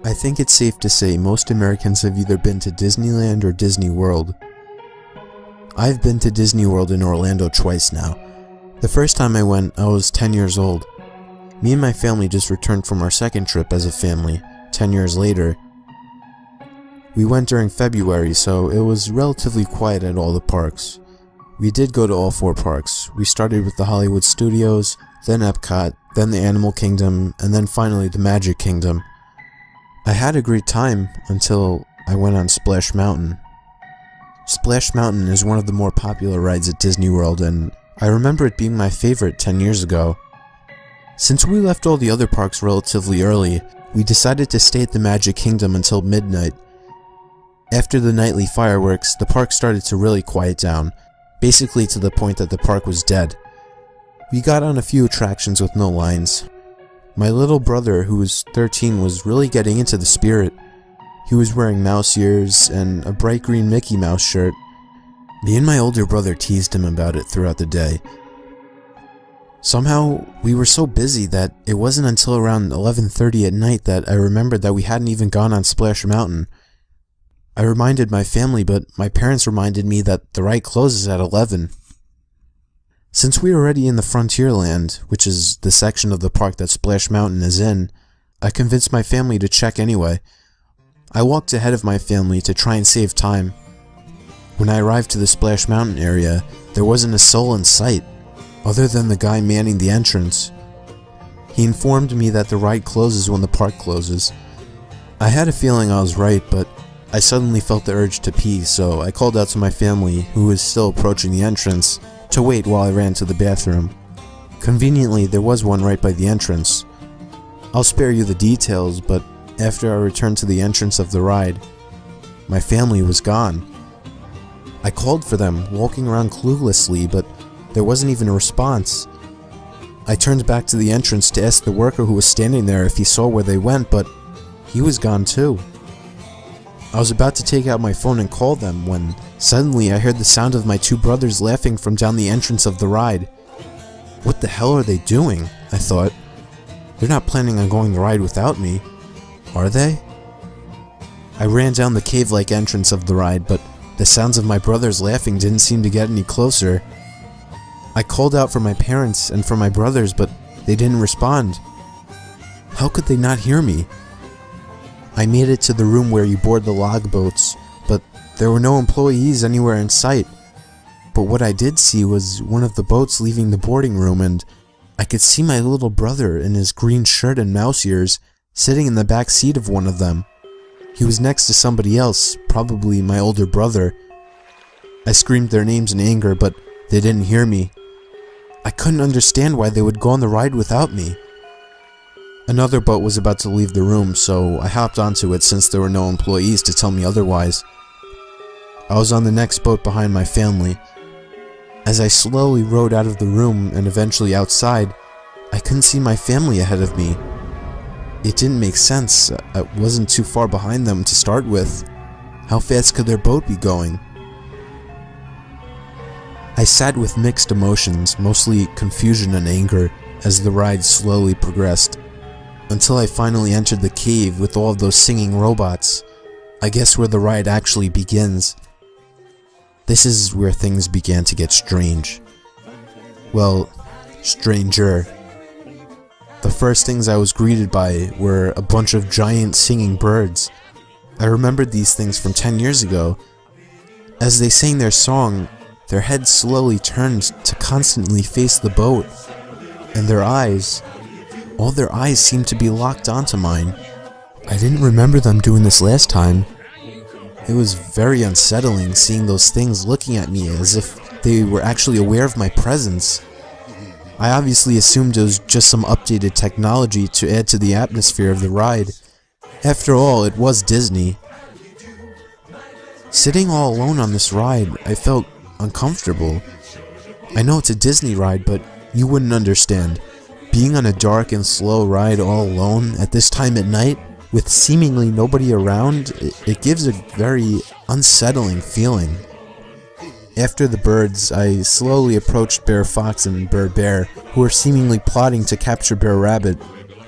I think it's safe to say most Americans have either been to Disneyland or Disney World. I've been to Disney World in Orlando twice now. The first time I went, I was 10 years old. Me and my family just returned from our second trip as a family, 10 years later. We went during February, so it was relatively quiet at all the parks. We did go to all 4 parks. We started with the Hollywood Studios, then Epcot, then the Animal Kingdom, and then finally the Magic Kingdom. I had a great time until I went on Splash Mountain. Splash Mountain is one of the more popular rides at Disney World, and I remember it being my favorite 10 years ago. Since we left all the other parks relatively early, we decided to stay at the Magic Kingdom until midnight. After the nightly fireworks, the park started to really quiet down, basically to the point that the park was dead. We got on a few attractions with no lines. My little brother, who was 13, was really getting into the spirit. He was wearing mouse ears and a bright green Mickey Mouse shirt. Me and my older brother teased him about it throughout the day. Somehow, we were so busy that it wasn't until around 11:30 at night that I remembered that we hadn't even gone on Splash Mountain. I reminded my family, but my parents reminded me that the ride closes at 11. Since we were already in the Frontierland, which is the section of the park that Splash Mountain is in, I convinced my family to check anyway. I walked ahead of my family to try and save time. When I arrived to the Splash Mountain area, there wasn't a soul in sight, other than the guy manning the entrance. He informed me that the ride closes when the park closes. I had a feeling I was right, but I suddenly felt the urge to pee, so I called out to my family, who was still approaching the entrance, to wait while I ran to the bathroom. Conveniently, there was one right by the entrance. I'll spare you the details, but after I returned to the entrance of the ride, my family was gone. I called for them, walking around cluelessly, but there wasn't even a response. I turned back to the entrance to ask the worker who was standing there if he saw where they went, but he was gone too. I was about to take out my phone and call them when suddenly I heard the sound of my 2 brothers laughing from down the entrance of the ride. What the hell are they doing? I thought. They're not planning on going the ride without me, are they? I ran down the cave-like entrance of the ride, but the sounds of my brothers laughing didn't seem to get any closer. I called out for my parents and for my brothers, but they didn't respond. How could they not hear me? I made it to the room where you board the log boats, but there were no employees anywhere in sight. But what I did see was one of the boats leaving the boarding room, and I could see my little brother in his green shirt and mouse ears sitting in the back seat of one of them. He was next to somebody else, probably my older brother. I screamed their names in anger, but they didn't hear me. I couldn't understand why they would go on the ride without me. Another boat was about to leave the room, so I hopped onto it since there were no employees to tell me otherwise. I was on the next boat behind my family. As I slowly rowed out of the room and eventually outside, I couldn't see my family ahead of me. It didn't make sense. I wasn't too far behind them to start with. How fast could their boat be going? I sat with mixed emotions, mostly confusion and anger, as the ride slowly progressed. Until I finally entered the cave with all of those singing robots. I guess where the ride actually begins. This is where things began to get strange. Well, stranger. The first things I was greeted by were a bunch of giant singing birds. I remembered these things from 10 years ago. As they sang their song, their heads slowly turned to constantly face the boat, and their eyes, all their eyes seemed to be locked onto mine. I didn't remember them doing this last time. It was very unsettling seeing those things looking at me as if they were actually aware of my presence. I obviously assumed it was just some updated technology to add to the atmosphere of the ride. After all, it was Disney. Sitting all alone on this ride, I felt uncomfortable. I know it's a Disney ride, but you wouldn't understand. Being on a dark and slow ride all alone at this time at night, with seemingly nobody around, it gives a very unsettling feeling. After the birds, I slowly approached Bear Fox and Bird Bear, who were seemingly plotting to capture Bear Rabbit.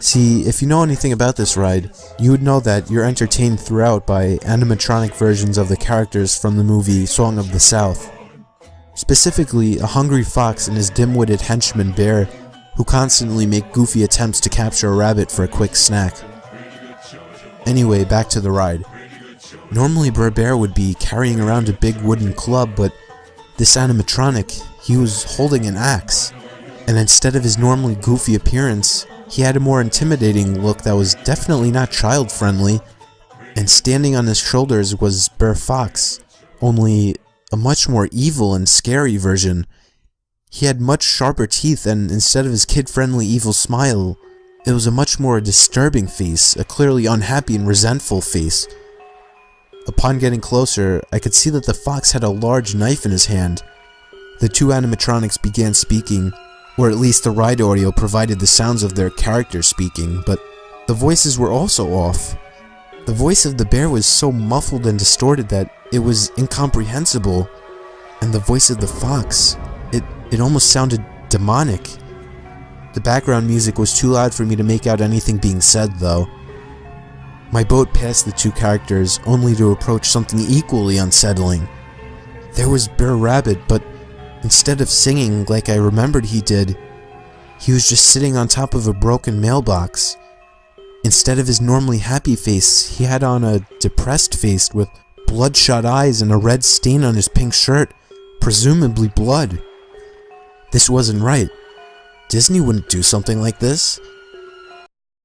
See, if you know anything about this ride, you would know that you're entertained throughout by animatronic versions of the characters from the movie Song of the South. Specifically, a hungry fox and his dim-witted henchman Bear, who constantly make goofy attempts to capture a rabbit for a quick snack. Anyway, back to the ride. Normally Brer Bear would be carrying around a big wooden club, but this animatronic, he was holding an axe. And instead of his normally goofy appearance, he had a more intimidating look that was definitely not child-friendly, and standing on his shoulders was Brer Fox, only a much more evil and scary version. He had much sharper teeth, and instead of his kid-friendly evil smile, it was a much more disturbing face, a clearly unhappy and resentful face. Upon getting closer, I could see that the fox had a large knife in his hand. The two animatronics began speaking, or at least the ride audio provided the sounds of their characters speaking, but the voices were also off. The voice of the bear was so muffled and distorted that it was incomprehensible, and the voice of the fox, it almost sounded demonic. The background music was too loud for me to make out anything being said, though. My boat passed the two characters, only to approach something equally unsettling. There was Brer Rabbit, but instead of singing like I remembered he did, he was just sitting on top of a broken mailbox. Instead of his normally happy face, he had on a depressed face with bloodshot eyes and a red stain on his pink shirt, presumably blood. This wasn't right. Disney wouldn't do something like this.